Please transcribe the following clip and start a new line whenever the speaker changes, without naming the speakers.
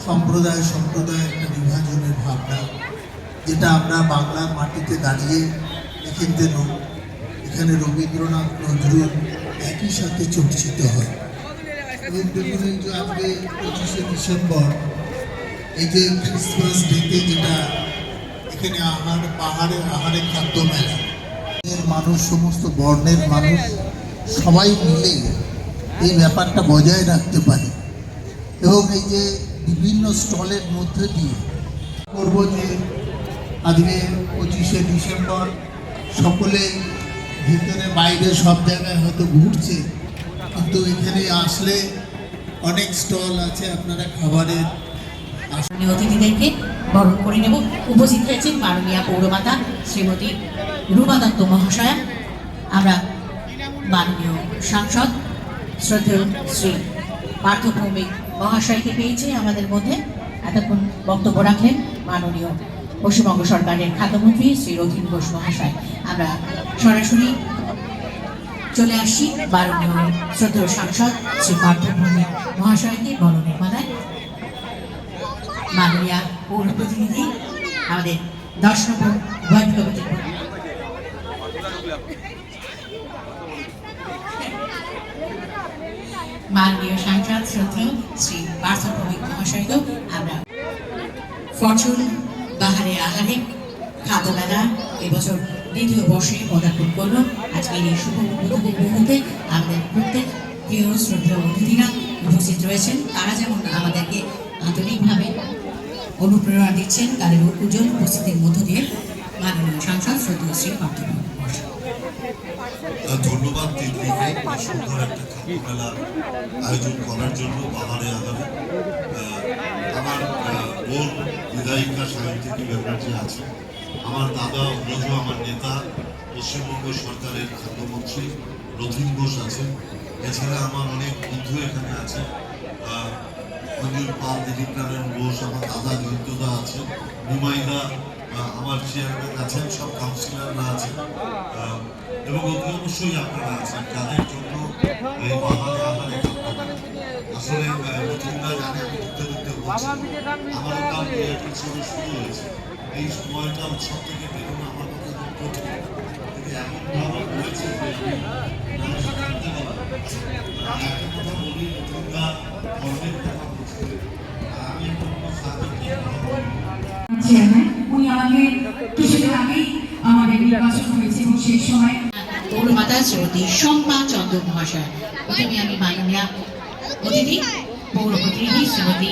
সম্প্রদায় সম্প্রদায় একটা বিভাজনের ভাবনা, যেটা আমরা বাংলার মাটিতে দাঁড়িয়ে এখানে রবীন্দ্রনাথ নজরুল একই সাথে চর্চিত হয়। এবং দেখুন এই যে আজকে 25শে ডিসেম্বর, এই যে ক্রিসমাস ডেতে যেটা এখানে পাহাড়ে খাদ্য মেলা, মানুষ সমস্ত বর্ণের মানুষ সবাই মিলে এই ব্যাপারটা বজায় রাখতে পারে। এবং এই যে বিভিন্ন স্টলের মধ্যে দিয়ে করব যে আজকে 25শে ডিসেম্বর সকলে ভিতরে বাইরে সব জায়গায় হয়তো ঘুরছে, কিন্তু এখানে আসলে অনেক স্টল আছে আপনারা খাবারের।
অতিথিদেরকে বরণ করে নেব। উপস্থিত হয়েছেন মাননীয় পৌরমাতা শ্রীমতী রুমা দত্ত মহাশয়া। আমরা মাননীয় সাংসদ শ্রদ্ধেয় শ্রী পার্থ ভৌমিক মহাশয়কে পেয়েছি আমাদের মধ্যে। এতক্ষণ বক্তব্য রাখলেন মাননীয় পশ্চিমবঙ্গ সরকারের খাদ্যমন্ত্রী শ্রী রথীন ঘোষ মহাশয়। আমরা সরাসরি চলে আসছি মাননীয় শ্রদ্ধেয় সাংসদ শ্রী পার্থ ভৌমিক মহাশয়কে বরণের মালায়। মাননীয় পৌর প্রতিনিধি আমাদের 10 নম্বর ওয়ার্ড কমিটির মাননীয় সাংসদ শ্রদ্ধেয় শ্রী পার্থ ভৌমিক মহাশয়কেও আমরা ফরচুন বাহারে আহারে খাদ্য মেলা এবছর দ্বিতীয় বর্ষে পদার্পণ করল। আজকের এই শুভ উদ্বোধনের মুহূর্তে আমাদের প্রত্যেক প্রিয় শ্রদ্ধেয় অতিথিরা উপস্থিত রয়েছেন। তারা যেমন আমাদেরকে আন্তরিকভাবে অনুপ্রেরণা দিচ্ছেন, তাদের উজ্জ্বল উপস্থিতির মধ্য দিয়ে মাননীয় সাংসদ শ্রদ্ধেয় শ্রী পার্থ ভৌমিক মহাশয়।
ধন্যবাদ দিদিকে সুন্দর একটা খাদ্য মেলার আয়োজন করার জন্য বাহারে আহারে। আমার বোন বিধায়িকা সাহিত্যিকী ব্যাপারটি আছে, আমার দাদা অগ্রজ আমার নেতা পশ্চিমবঙ্গ সরকারের খাদ্যমন্ত্রী রথীন ঘোষ আছেন। এছাড়া আমার অনেক বন্ধু এখানে আছে, মঞ্জুর পাল, দিলীপ নারায়ণ ঘোষ, আমার দাদা জয়ন্তদা আছেন, নিমাইদা আমার চেয়ারম্যান আছেন, সব কাউন্সিলররা আছেন এবং অতি অবশ্যই আপনারা আছেন, যাদের জন্য এই বাহারে আহারে আসলে রথীনদা জানে আমি ঢুকতে বলছি আমারও কাল হিসেবে শুরু হয়েছে। এই সময়টা উৎসব থেকে বেরোনো আমার কাছে খুব কঠিন, কিন্তু এমনভাবে হয়েছে যে একটা কথা বলি, রথীনদা ধর্মের কথা বলছে, আমি
উনি আমাকে কিছুদিন আগেই আমাদের নির্বাচন হয়েছে এবং সেই সময়
পৌরমাতা শ্রীমতী শম্পা চন্দ্র মহাশয়। প্রথমে আমি মাননীয় অতিথি পৌর প্রতিনিধি শ্রীমতী